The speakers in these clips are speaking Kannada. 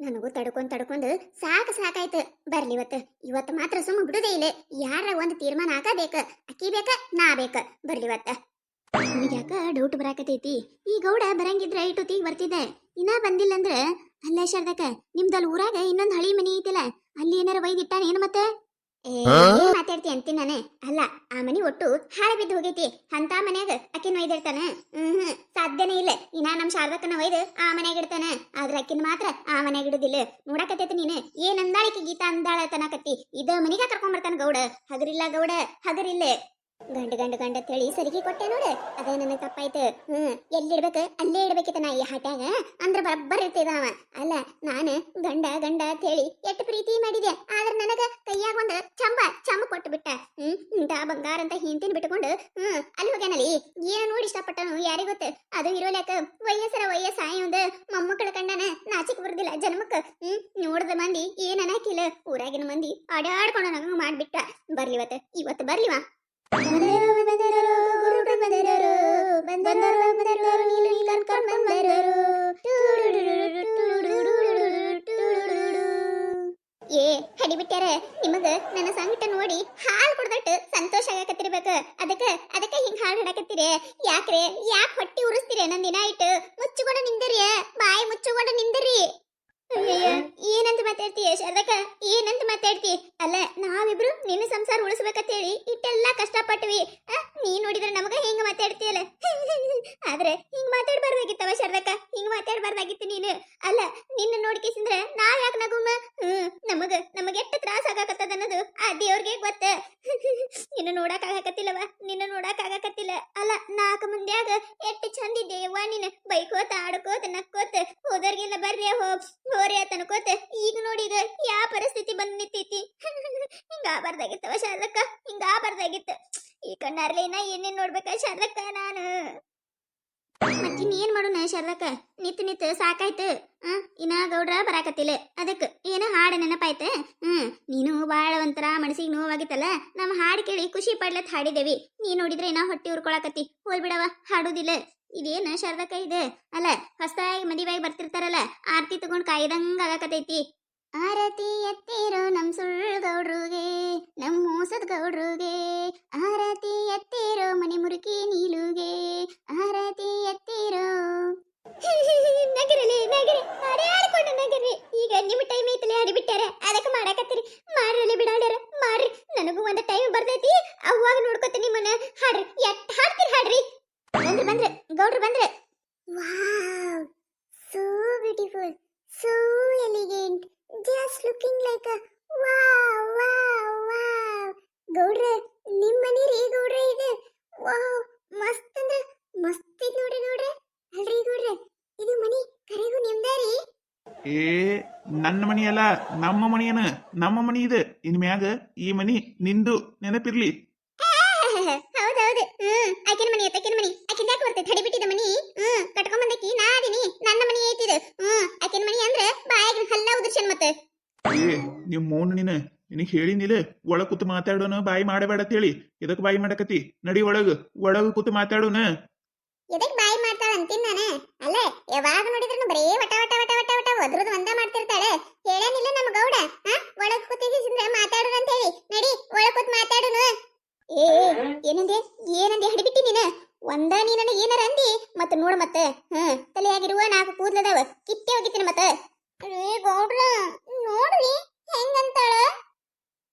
ನನಗೂ ತಡ್ಕೊಂಡು ಸಾಕಾಯ್ತು. ಬರ್ಲಿ ಇವತ್ತು ಮಾತ್ರ ಸುಮ್ಮ ಬಿಡುದೇ ಇಲ್ಲ. ಯಾರ ಒಂದು ತೀರ್ಮಾನ ಆಗಬೇಕ. ಅಕ್ಕಿ ಬೇಕ, ನಾ ಬೇಕ. ಬರ್ಲಿ ಯಾಕ ಡೌಟ್ ಬರಾಕತೈತಿ. ಈ ಗೌಡ ಬರಂಗಿದ್ರ ಇಟ್ಟೊತ್ತಿಗೆ ಬರ್ತಿದ್ದೆ. ಇನ್ನ ಬಂದಿಲ್ಲ ಅಂದ್ರ ಅಲ್ಲ ಶಾರದಕ್ಕ, ನಿಮ್ದಲ್ ಊರಾಗ ಇನ್ನೊಂದ್ ಹಳಿ ಮನಿ ಐತಿಲ್ಲ, ಅಲ್ಲಿ ಏನಾರ ಒಯ್ದಿಟ್ಟಾನ ಏನು ಮತ್ತೆ? ಮಾತಾಡ್ತಿ ಅಂತೀನಿ ನಾನೇ. ಅಲ್ಲ, ಆ ಮನಿ ಒಟ್ಟು ಹಾಳ ಬಿದ್ದು ಹೋಗೈತಿ. ಅಂತ ಮನ್ಯಾಗ ಅಕ್ಕಿನ ಒಯ್ದಿರ್ತಾನ? ಸಾಧ್ಯನೇ ಇಲ್ಲ. ಇನ್ನ ನಮ್ ಶಾರದಕ್ಕನ ಒಯ್ದು ಆ ಮನ್ಯಾಗ ಇಡ್ತಾನ. ಆದ್ರ ಅಕ್ಕಿನ ಮಾತ್ರ ಆ ಮನ್ಯಾಗ ಇಡುದಿಲ್ಲ. ನೋಡಕತ್ತೈತಿ ನೀನು ಏನ್ ಅಂದಾಳಿಕೆ ಗೀತಾ ಅಂದಾಳ ತನಕತ್ತಿ. ಇದ ಮನಿಗ ಕರ್ಕೊಂಡ್ ಬರ್ತಾನ ಗೌಡ. ಹಗರಿಲ್ಲ ಗೌಡ, ಹಗರಿಲ್ಲ. ಗಂಡ ಹೇಳಿ ಸರಿಗೆ ಕೊಟ್ಟೆ ನೋಡು, ಅದ ನನಗೆ ತಪ್ಪಾಯ್ತು. ಎಲ್ಲಿಡ್ಬೇಕು ಅಲ್ಲೇ ಇಡ್ಬೇಕಿತ್ತ ನಾ ಈ ಹಾಟ್ಯಾಗ, ಅಂದ್ರ ಬರಬ್ಬರ್ ಇರ್ತಿದ ಅವ. ಅಲ್ಲ, ನಾನು ಗಂಡ ಅಂತ ಹೇಳಿ ಎಷ್ಟು ಪ್ರೀತಿ ಮಾಡಿದೆ, ಆದ್ರ ನನಗ ಕೈಯಾಗ ಒಂದು ಚಂಬ ಕೊಟ್ಟು ಬಿಟ್ಟ. ಇಂತ ಬಂಗಾರ ಅಂತ ಹಿಂತಿನ ಬಿಟ್ಕೊಂಡು ಅಲ್ಲಿ ಹೋಗ್ಯಾನಲ್ಲಿ. ಏನ ನೋಡಿ ಇಷ್ಟಪಟ್ಟನು ಯಾರಿಗ ಗೊತ್ತ. ಅದು ಇರೋಲ್ಯಾಕ ವಯಸ್ಸಾಯಿ ಒಂದು ಮೊಮ್ಮಕ್ಕಳ ಕಂಡನ ನಾಚಿಕ್ ಬರುದಿಲ್ಲ ಜನ್ಮಕ್ಕ. ನೋಡ್ದ ಮಂದಿ ಏನ್ ಅನ್ನಕಿಲ್ಲ. ಊರಾಗಿನ ಮಂದಿ ಆಡಾಡ್ಕೊಂಡು ನಂಗ ಮಾಡ್ಬಿಟ್ಟ. ಬರ್ಲಿ ಇವತ್ತು ಬರ್ಲಿವಾ. ಏ ಹಡಿಬಿಟ್ಟಾರ, ನಿಮಗ ನನ್ನ ಸಂಕಟ ನೋಡಿ ಹಾಲು ಕುಡ್ದಟ್ಟು ಸಂತೋಷ ಆಗಕತ್ತಿರ್ಬೇಕ. ಅದಕ್ಕ ಹಿಂಗ್ ಹಾಳು ಹಾಡಕತ್ತೀರಿ. ಯಾಕ್ರೆ ಯಾಕೆ ಹೊಟ್ಟಿ ಉರಿಸ್ತೀರಿ? ನಂದಿನ ಇಟ್ಟು ಮುಚ್ಚುಕೊಂಡು ನಿಂದಿರಿ, ಬಾಯಿ ಮುಚ್ಚುಕೊಂಡು ನಿಂದಿರಿ. ಏನಂತ ಮಾತಾಡ್ತೀಯ ಶಾರದಕ್ಕ? ಏನಂತ ಮಾತಾಡ್ತಿ? ಅಲ್ಲ, ನಾವಿಬ್ರು ನಿನ್ನ ಸಂಸಾರ ಉಳಿಸ್ಬೇಕಂತೇಳಿ ಇಟ್ಟೆಲ್ಲಾ ಕಷ್ಟಪಟ್ವಿ. ನೀ ನೋಡಿದ್ರೆ ನಮಗ ಹಿಂಗ ಮಾತಾಡ್ತೀಯಲ್ಲ. ಆದ್ರೆ ಹಿಂಗ್ ಮಾತಾಡ್ಬಾರ್ದಾಗಿತ್ತವ ಶಾರದಕ್ಕ, ಹಿಂಗ್ ಮಾತಾಡ್ಬಾರ್ದಾಗಿತ್ತು ನೀನು. ಅಲ್ಲ, ನಿನ್ನ ನೋಡ್ಕಿಸಿಂದ್ರ ನಾವ್ ಯಾಕೆ ನಗುಮ? ನಮಗ ಎಷ್ಟು ತ್ರಾಸ ಆಗಾಕತ್ತದ ಅನ್ನೋದು ಆ ದೇವ್ರಿಗೆ ಗೊತ್ತ. ನಿನ್ನ ನೋಡಕ್ ಆಗಾಕತ್ತಿಲ್ಲವ, ನಿನ್ನ ನೋಡಕ್ ಆಗಾಕತ್ತಿಲ್ಲ. ಅಲ್ಲ, ನಾಲ್ಕು ಮುಂದ್ಯಾಗ ಎಷ್ಟು ಚಂದಿದ್ದೆ ಯವ್ವ ನೀನು. ಬೈಕೋತ ಆಡ್ಕೋತ ನಕ್ಕೋತ ಹೋದರ್ಗೆಲ್ಲ ಬರ್ರಿ ಹೋರಿ ತನ್ಕೋತ. ಈಗ ನೋಡಿದ ಯಾವ ಪರಿಸ್ಥಿತಿ ಬಂದ್ ನಿಂತೈತಿ. ಹಿಂಗಾಬಾರ್ದಾಗಿತ್ತವ ಶಾರದಕ್ಕ, ಹಿಂಗಾಬಾರ್ದಾಗಿತ್ತು. ಈ ಕಣ್ಣಾರ್ಲೇನ ಏನೇನ್ ನೋಡ್ಬೇಕ ಶಾರದಕ್ಕ ನಾನು. ಮತ್ತಿನ್ನೇನ್ ಮಾಡೋಣ ಶಾರದಕ್ಕ? ನಿತ್ ಸಾಕಾಯ್ತು. ಇನ್ನ ಗೌಡ್ರ ಬರಾಕತ್ತಿಲ್ಲ, ಅದಕ್ಕೆ ಏನ ಹಾಡು ನೆನಪಾಯ್ತ. ನೀನು ಬಾಳ ಒಂಥರ ಮನಸ್ಸಿಗೆ ನೋವಾಗಿತ್ತಲ್ಲ, ನಮ್ಮ ಹಾಡು ಕೇಳಿ ಖುಷಿ ಪಡ್ಲತ್ ಹಾಡಿದೇವಿ. ನೀ ನೋಡಿದ್ರೆ ಇನ್ನ ಹೊಟ್ಟಿ ಉರ್ಕೊಳಕತ್ತಿ. ಹೋಲ್ಬಿಡವ, ಹಾಡುದಿಲ್ಲ. ಇದೇನ ಶಾರದಕ್ಕ ಇದೆ? ಅಲ್ಲ, ಹೊಸದಾಗಿ ಮದಿವಾಗಿ ಬರ್ತಿರ್ತಾರಲ್ಲ, ಆರತಿ ತಗೊಂಡ್ ಕಾಯ್ದಂಗ ಆಗಕತೈತಿ. ಆರತಿ ಎತ್ತಿರೋ ನಮ್ ಸುಳ್ಳು ಗೌಡ್ರುಗೆ, ನಮ್ ಮೋಸದ ಗೌಡ್ರುಗೆ. ಆರತಿ ಎತ್ತಿರೋ ಮನೆ ಮುರುಕಿ ನೀಲುಗೆ, ಆರತಿ ಎತ್ತಿರೋ. ನಗರಲಿ ಹಾಡ್ಕೊಂಡು ನಗರಿ. ಈಗ ನಿಮ್ಮ ಟೈಮ್ ಐತಲೇ, ಹಾಡಿಬಿಟ್ಟಾರ, ಅದಕ್ಕೆ ಮಾಡಾಕತ್ತೀರಿ. ಮಾಡ್ರಲ್ಲಿ ಬಿಡಾಡ್ಯಾರ, ಮಾಡ್ರಿ. ನನಗೂ ಒಂದು ಟೈಮ್ ಬರ್ತೈತಿ, ಅವಾಗ ನೋಡ್ಕೊತ ನಿಮ್ಮನ್ನ. ಹಾಡ್ರಿ, ಎಟ್ ಹಾಡ್ತೀರಿ ಹಾಡ್ರಿ. ಬಂದ್ರೆ ಗೌಡ್ರು ಬಂದ್ರೆ. Wow, so beautiful, so elegant, just looking like a wow. ಗೌಡ್ರೆ, ನಿಮ್ಮ ಮನೆ ರೀ ಗೌಡ್ರೆ ಇದು. ವಾವ್, ಮಸ್ತ್ ಅಂದ್ರೆ ಮಸ್ತ್ ಐತ್ ನೋಡ್ರಿ ಗೌಡ್ರೆ. ಅಲ್ರಿ ಗೌಡ್ರೆ, ಇದು ಮನಿ ಕರೆಗೂ ನಿಮ್ದಾರಿ? ಏ, ನನ್ನ ಮನಿ ಅಲ್ಲ, ನಮ್ಮ ಮನಿಯನ. ನಮ್ಮ ಮನಿ ಇದೆ. ಇನ್ ಮ್ಯಾಗ ಈ ಮನಿ ನಿಂದು, ನೆನಪಿರ್ಲಿ. ಹೌದೌದು. ಆಕಿನ ಮನಿ ಆಕಿನ ಮನಿ. ಆಕಿನ ಯಾಕೆ ಬರ್ತೈತೆ ಹಡಿಬಿಟ್ಟಿದ ಮನಿ? ಕಟ್ಕೊಂಡ್ ಬಂದಕಿ ನಾ ಅದೀನಿ. ನನ್ನ ಮನಿ ಐತಿದು. ಆಕಿನ ಮನಿ ಅಂದ್ರೆ ಬಾಯಾಗಿನ ಹಲ್ಲ ಉದುರ್ಸನ್ ಮತ್ತೆ. ಏ, ನಿಮ್ ಮೌನ ನಿನಗ್ ಹೇಳಿನಿಲ್ಲ, ಒಳಗ್ ಕೂತು ಮಾತಾಡೋಣ, ಬಾಯಿ ಮಾಡಬೇಡ ಅಂತ ಹೇಳಿ. ಇದಕ್ ಬಾಯಿ ಮಾಡಕತಿ? ನಡಿ ಒಳಗ ಕೂತು ಮಾತಾಡೋಣ. ಎದಕ್ ಬಾಯಿ ಮಾಡ್ತಾಳ ಅಂತೀನಿ ನಾನು. ಅಲ್ಲೇ ಯಾವಾಗ ನೋಡಿದ್ರು ಬರೇ ವಟ ಒದ್ರದ್ ಒಂದ ಮಾಡ್ತಿರ್ತಾಳೆ. ಹೇಳೇನಿಲ್ಲ ನಮ್ಮ ಗೌಡ ಒಳಗ್ ಕೂತಿದ್ರೆ ಮಾತಾಡೋಣ ಅಂತ ಹೇಳಿ. ನಡಿ ಒಳಗ್ ಕೂತ್ ಮಾತಾಡೋಣ. ಏನಂದೆ ಹಿಡಿಬಿಟ್ಟಿ ನೀನು. ಒಂದ ನೀ ನನಗೆ ಏನಾರ ಅಂದಿ ಮತ್ತೆ ನೋಡು ಮತ್ತೆ. ತಲೆಯಾಗಿರುವ 4 ಕೂದ್ಲದಾವ, ಕಿತ್ತೆ ಹೋಗಿತ್ತೀನಿ ಮತ್ತೆ. ಗೌಡ್ರ ನೋಡ್ರಿ ಹೆಂಗಂತಾಳ.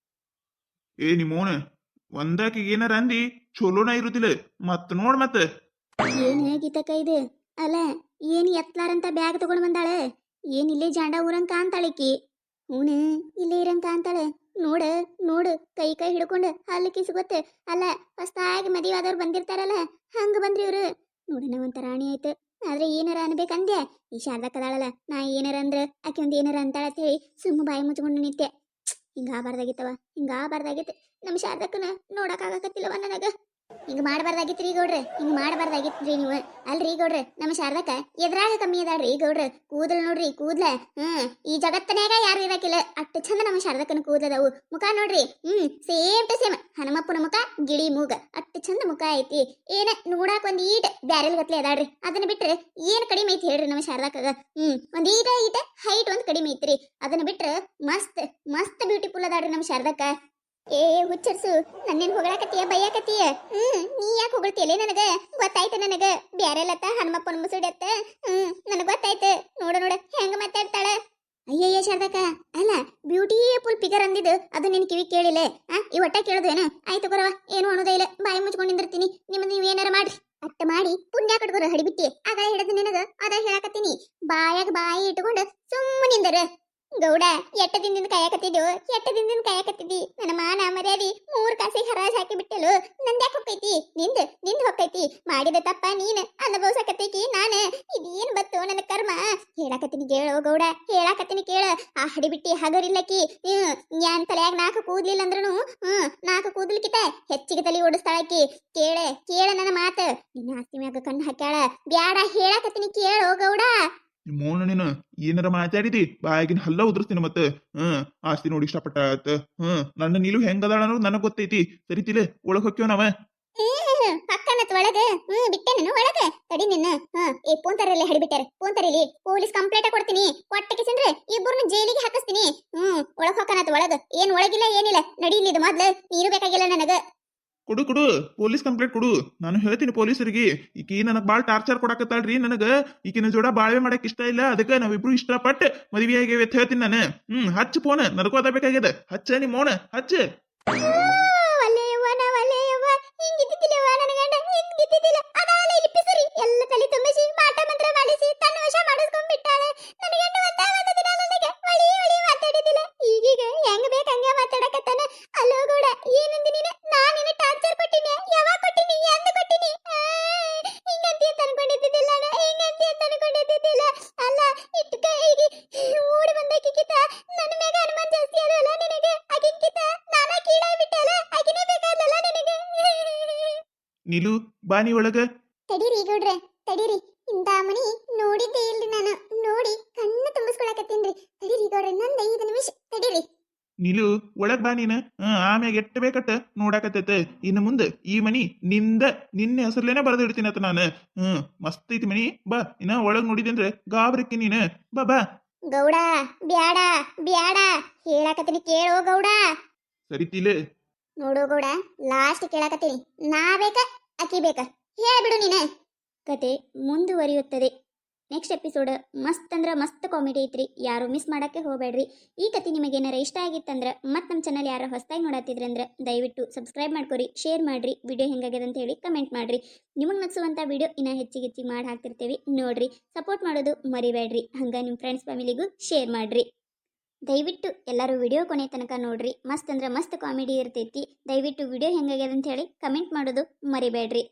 ಏ, ನಿಮ್ಮೋನ ಒಂದಾಕಿಗೆ ಏನಾರ ಅಂದಿ ಚಲೋನ ಇರುದಿಲ್ಲ. ಮತ್ ನೋಡ್ ಮತ್ತೆ. ಏನ್ ಗೀತಕ್ಕ ಇದು? ಅಲ್ಲ, ಏನ್ ಎತ್ಲಾರಂತ ಬ್ಯಾಗ್ ತಗೊಂಡ್ ಬಂದಾಳೆ. ಏನ್ ಇಲ್ಲೇ ಜಾಂಡ ಊರಂಗ ಕಾಂತಾಳಿಕಿ. ಹೂನೆ, ಇಲ್ಲೇ ಇರಂಗ ಕಾಂತಾಳೆ. ನೋಡು ಕೈ ಹಿಡ್ಕೊಂಡು ಅಲ್ಲಿ ಕಿಸ್ಗೊತ್ತೆ. ಅಲ್ಲ, ಹೊಸ್ತಾಗಿ ಮದುವಾದವ್ರು ಬಂದಿರ್ತಾರಲ್ಲ, ಹಂಗ ಬಂದ್ರಿ ಇವ್ರು. ನೋಡೋಣ ಒಂಥರ ರಾಣಿ ಆಯ್ತು. ಆದ್ರೆ ಏನಾರ ಅನ್ಬೇಕಂದ್ಯ? ಈ ಶಾರದಕ್ಕದಾಳಲ್ಲ, ನಾ ಏನಾರ ಅಂದ್ರ ಆಕೆ ಒಂದ್ ಏನಾರ ಅಂತಾಳ ಅಂತ ಹೇಳಿ ಸುಮ್ಮ ಬಾಯಿ ಮುಚ್ಕೊಂಡು ನಿತ್ಯ. ಹಿಂಗಾಬಾರ್ದಾಗಿತ್ತವ, ಹಿಂಗಾಬಾರ್ದಾಗಿತ್ತು. ನಮ್ ಶಾರದಕ್ಕನ ನೋಡಕ್ ಆಗಕತ್ತಿಲ್ಲವ ನನಗ. ಹಿಂಗ ಮಾಡಬಾರ್ದಾಗಿತ್ರಿ ಗೌಡ್ರೆ, ಹಿಂಗ ಮಾಡಬಾರ್ದಾಗಿತ್ರಿ ನೀವು. ಅಲ್ರಿ ಗೌಡ್ರೆ, ನಮ್ಮ ಶಾರದಕ್ಕ ಎದ್ರಾಗ ಕಮ್ಮಿ ಅದಾಳ್ರಿ ಗೌಡ್ರೆ. ಕೂದಲ್ ನೋಡ್ರಿ, ಕೂದ್ಲ ಈ ಜಗತ್ತನ್ಯಾಗ ಯಾರು ಇರಾಕಿಲ್ಲ ಅಷ್ಟು ಚಂದ ನಮ್ಮ ಶಾರದಕ್ಕನ ಕೂದಲದವು. ಮುಖ ನೋಡ್ರಿ, ಸೇಮ್ ಟು ಸೇಮ್ ಹನುಮಪ್ಪನ ಮುಖ, ಗಿಳಿ ಮೂಗ ಅಷ್ಟು ಚಂದ ಮುಖ ಐತಿ. ಏನ ನೋಡಾಕ ಒಂದ್ ಈಟ ಬ್ಯಾರೆಲ್ ಗತ್ಲೆ ಅದಾಳ್ರಿ. ಅದನ್ನ ಬಿಟ್ರೆ ಏನ್ ಕಡಿಮೆ ಐತಿ ಹೇಳ್ರಿ ನಮ್ಮ ಶಾರದಕ್ಕಗ. ಒಂದ್ ಈಟ ಹೈಟ್ ಒಂದ್ ಕಡಿಮೆ ಐತ್ರಿ. ಅದನ್ನ ಬಿಟ್ರೆ ಮಸ್ತ್ ಮಸ್ತ್ ಬ್ಯೂಟಿಫುಲ್ ಅದಾಳ್ರಿ ನಮ್ಮ ಶಾರದಕ್ಕ. ಏ ಹುಚ್ಚರ್ಸು, ನನ್ನೇನ್ ಹೊಗಳಾಕತ್ತೀಯ ಬೈಯಾಕತ್ತೀಯ? ನೀ ಯಾಕೆ ಹೊಗಳ್ತಿಯಲೇ? ನನಗ ಗೊತ್ತಾಯ್ತು, ನನಗ ಬ್ಯಾರೆಲ್ಲತ್ತ ಹನುಮಪ್ಪನ ಮುಸುಡತ್ತ. ನನಗ್ ಗೊತ್ತಾಯ್ತು. ನೋಡ ನೋಡ ಹೆಂಗ ಮಾತಾಡ್ತಾಳ. ಅಯ್ಯಯ್ಯ ಶಾರದಕ್ಕ, ಅಲ್ಲ ಬ್ಯೂಟಿಫುಲ್ ಫಿಗರ್ ಅಂದಿದ್ದು ಅದು ನಿನ್ ಕಿವಿ ಕೇಳಿಲ್ಲ? ಈ ಒಟ್ಟ ಕೇಳೋದೇನ? ಆಯ್ತು ಬರವ, ಏನು ಅನ್ನೋದೇ ಇಲ್ಲ, ಬಾಯಿ ಮುಚ್ಕೊಂಡಿರ್ತೀನಿ. ನೀವ್ ಏನಾರ ಮಾಡ್ರಿ. ಅಟ್ಟ ಮಾಡಿ ಪುಣ್ಯ ಕಟ್ಕೋರ ಹಡಿಬಿಟ್ಟಿ. ಆಗ ಹಿಡಿದು ನಿನಗ ಅದ ಹೇಳಾಕತ್ತೀನಿ. ಬಾಯಾಗ ಬಾಯಿ ಇಟ್ಕೊಂಡು ಸುಮ್ಮನಿಂದರ. ಗೌಡ, ಎಟ್ಟ ದಿನದಿಂದ ಕಾಯಕತ್ತಿದ್ದಿ. ನನ್ನ ಮಾನ ಮರ್ಯಾದಿ 3 ಕಾಸಿಗೆ ಹರಾಜ್ ಹಾಕಿ ಬಿಟ್ಟಲು. ನಂದ್ಯಾಕೆ ಹೊಕ್ಕೈತಿ? ನಿಂದ ಹೊಕ್ಕೈತಿ. ಮಾಡಿದ ತಪ್ಪ ನೀನ್ ಅನುಭವಿಸಕತ್ತೈತಿ. ನಾನು ಇದೇನ್ ಬತ್ತು ನನ್ನ ಕರ್ಮ. ಹೇಳಾಕತ್ತೀನಿ ಕೇಳು ಗೌಡ, ಹೇಳಾಕತ್ತೀನಿ ಕೇಳ. ಆ ಹಡಿಬಿಟ್ಟಿ ಹಗರಿಲ್ಲಕಿ ಯಾನ್ ತಲೆಯಾಗ 4 ಕೂದ್ಲಿಲ್ಲ ಅಂದ್ರೂ 4 ಕೂದಲಿಕಿತ ಹೆಚ್ಚಿಗೆ ತಲೆ ಓಡಿಸ್ತಾಳಕಿ. ಕೇಳ ನನ್ನ ಮಾತು. ನಿನ್ನ ಆಸ್ತಿ ಮ್ಯಾಗ ಕಣ್ಣು ಹಾಕ್ಯಾಳ. ಬ್ಯಾಡ, ಹೇಳಾಕತ್ತೀನಿ ಕೇಳೋ ಗೌಡ. ನಿಮ್ಮೋನ ನೀನು ಏನಾರ ಮಾತಾಡಿದಿ ಬಾಯಾಗಿನ ಹಲ್ಲ ಉದುರ್ಸ್ತೀನಿ ಮತ್ತೆ. ಆಸ್ತಿ ನೋಡಿ ಇಷ್ಟಪಟ್ಟ ನನ್ನ ನೀಲು ಹೆಂಗದಾಳ ಅನ್ನೋದು ನನಗ್ ಗೊತ್ತೈತಿ. ಸರಿತಿಲೆ, ಒಳಗ್ ಹೊಕ್ಕಿವ ನಾವ. ಅಕ್ಕನತ್ ಒಳಗ ಬಿಟ್ಟೆ ನಾನು ಒಳಗ. ತಡಿ ನಿನ್ನ ಫೋನ್ ತರಲ್ಲೇ ಹಡಿಬಿಟ್ಟಾರ. ಫೋನ್ ತರೀಲಿ, ಪೊಲೀಸ್ ಕಂಪ್ಲೇಂಟ್ ಕೊಡ್ತೀನಿ. ಕೊಟ್ಟಕ್ಕೆ ಸಿಂದ್ರೆ ಇಬ್ಬರನ್ನ ಜೈಲಿಗೆ ಹಾಕಿಸ್ತೀನಿ. ಒಳಗ್ ಹೊಕ್ಕನತ್ ಒಳಗ. ಏನ್ ಒಳಗಿಲ್ಲ ಏನಿಲ್ಲ, ನಡೀಲಿ. ಇದು ಮೊದ್ಲು ನೀರು ಬೇಕಾಗಿಲ್ಲ ನನಗ. ಕೊಡು ಪೊಲೀಸ್ ಕಂಪ್ಲೇಂಟ್ ಕೊಡು. ನಾನು ಹೇಳ್ತೀನಿ ಪೊಲೀಸರಿಗೆ. ಈಕಿ ನನಗ್ ಬಾಳ್ ಟಾರ್ಚರ್ ಕೊಡಾಕತ್ತಾಳ್ರಿ. ನನಗ ಈಕಿನ ಜೋಡ ಬಾಳ್ವೆ ಮಾಡಕ್ ಇಷ್ಟ ಇಲ್ಲ. ಅದಕ್ಕೆ ನಾವಿಬ್ರು ಇಷ್ಟಪಟ್ಟು ಮದ್ವೆ ಆಗೇವೆ ಅಂತ ಹೇಳ್ತೀನಿ ನಾನು. ಹಚ್ಚ ಫೋನ್, ನನಗೂ ಅದ ಬೇಕಾಗ್ಯದ. ಹಚ್ಚ ನಿಮ್ಮ ಮೋನ ಹಚ್ಚ. ಎಲ್ಲ ತಲೆ ತುಂಬಿಸಿ ಮಾಟ ಮಂತ್ರ ಮಾಡಿಸಿ ತನ್ನ ವಶ ಮಾಡಿಸ್ಕೊಂಡ್ಬಿಟ್ಟಾಳೆ. ನನಗೆ ಮಾತಾಡಿದಿಲ್ಲ. ಈಗೀಗ ಹೆಂಗ್ ಬೇಕ ಹಂಗ ಮಾತಾಡಕತ್ತಾನ. ಅಲ್ಲೋ ಗೌಡ, ಏನಂದಿ ನೀನು? ನಾನಿನ ಟಾರ್ಚರ್ ಕೊಟ್ಟಿನಿ? ಯಾವಾಗ ಕೊಟ್ಟಿನಿ? ಎಂದ ಕೊಟ್ಟಿನಿ? ಹಿಂಗಂತಿ ಅಂತ ಅನ್ಕೊಂಡಿದ್ದಿಲ್ಲ. ಅಲ್ಲ ಇಟ್ಟು ಕೈಗೆ ಓಡಿ ಬಂದಕ್ಕಿತ ನನ್ನ ಮ್ಯಾಗ ಅನುಮಾನ ಜಾಸ್ತಿ ಅದಲ್ಲ ನಿನಗೆ. ಆಕಿಕ್ಕಿತ ನಾನಾ ಕೀಳಾಗ್ಬಿಟ್ಟಲ್ಲ. ಆಕಿನೇ ಬೇಕಾದಲ್ಲ ನಿನಗೆ. ನೀಲು ಬಾನಿ ಒಳಗ. ತಡೀರಿ ಗೌಡ್ರೆ, ತಡೀರಿ. ಇಂಥ ಮನಿ ನೋಡಿದ್ದೇ ಇಲ್ರಿ ನಾನು. ನೋಡಿ ಕಣ್ಣು ತುಂಬಿಸ್ಕೊಳಕತ್ತೀನ್ರಿ. ತಡೀರಿ ಗೌಡ್ರೆ, ನಂದ 5 ನಿಮಿಷ ತಡೀರಿ. ನೀಲು ಒಳಗ್ ಬಾ ನೀನ. ಆಮ್ಯಾಗ ಎಟ್ಟ ಬೇಕಟ್ಟ ನೋಡಾಕತ್ತೈತೆ. ಇನ್ನು ಮುಂದೆ ಈ ಮನಿ ನಿನ್ನೆ ಹೆಸರ್ಲೇನೆ ಬರೆದಿಡ್ತೀನಿ ಅತ್ತ ನಾನು. ಮಸ್ತ್ ಐತಿ ಮನಿ. ಬಾ, ಇನ್ನ ಒಳಗ್ ನೋಡಿದೆ ಅಂದ್ರೆ ಗಾಬರಿಕ್ಕಿ ನೀನು. ಬಾ. ಗೌಡ, ಬ್ಯಾಡ ಹೇಳಾಕತ್ತೀನಿ ಕೇಳೋ ಗೌಡ. ಸರಿತಿಲೆ. ನೋಡು ಗೌಡ, ಲಾಸ್ಟ್ ಕೇಳಾಕತ್ತೀನಿ. ನಾ ಬೇಕ ಅಕ್ಕಿ ಬೇಕ? ಹೇಳ್ಬಿಡು ನೀನ. ಕತೆ ಮುಂದುವರಿಯುತ್ತದೆ. ನೆಕ್ಸ್ಟ್ ಎಪಿಸೋಡ್ ಮಸ್ತ್ ಅಂದ್ರೆ ಮಸ್ತ್ ಕಾಮಿಡಿ ಐತ್ರಿ. ಯಾರು ಮಿಸ್ ಮಾಡಕ್ಕೆ ಹೋಗಬೇಡ್ರಿ. ಈ ಕತೆ ನಿಮಗೆ ಏನಾರ ಇಷ್ಟ ಆಗಿತ್ತಂದ್ರೆ ಮತ್ತೆ ನಮ್ಮ ಚಾನಲ್ ಯಾರು ಹೊಸದಾಗಿ ನೋಡತ್ತಿದ್ರಂದ್ರೆ ದಯವಿಟ್ಟು ಸಬ್ಸ್ಕ್ರೈಬ್ ಮಾಡ್ಕೊರಿ, ಶೇರ್ ಮಾಡ್ರಿ, ವಿಡಿಯೋ ಹೆಂಗಾಗ್ಯದ ಅಂತ ಹೇಳಿ ಕಮೆಂಟ್ ಮಾಡ್ರಿ. ನಿಮಗೆ ನಗಿಸುವಂಥ ವಿಡಿಯೋ ಇನ್ನೂ ಹೆಚ್ಚಿಗೆ ಮಾಡಿ ಹಾಕ್ತಿರ್ತೀವಿ, ನೋಡ್ರಿ. ಸಪೋರ್ಟ್ ಮಾಡೋದು ಮರಿಬೇಡ್ರಿ. ಹಂಗ ನಿಮ್ಮ ಫ್ರೆಂಡ್ಸ್ ಫ್ಯಾಮಿಲಿಗೂ ಶೇರ್ ಮಾಡ್ರಿ. ದಯವಿಟ್ಟು ಎಲ್ಲರೂ ವಿಡಿಯೋ ಕೊನೆ ತನಕ ನೋಡ್ರಿ. ಮಸ್ತ್ ಅಂದ್ರೆ ಮಸ್ತ್ ಕಾಮಿಡಿ ಇರ್ತೈತಿ. ದಯವಿಟ್ಟು ವಿಡಿಯೋ ಹೆಂಗಾಗ್ಯದ ಅಂತ ಹೇಳಿ ಕಮೆಂಟ್ ಮಾಡೋದು ಮರಿಬೇಡ್ರಿ.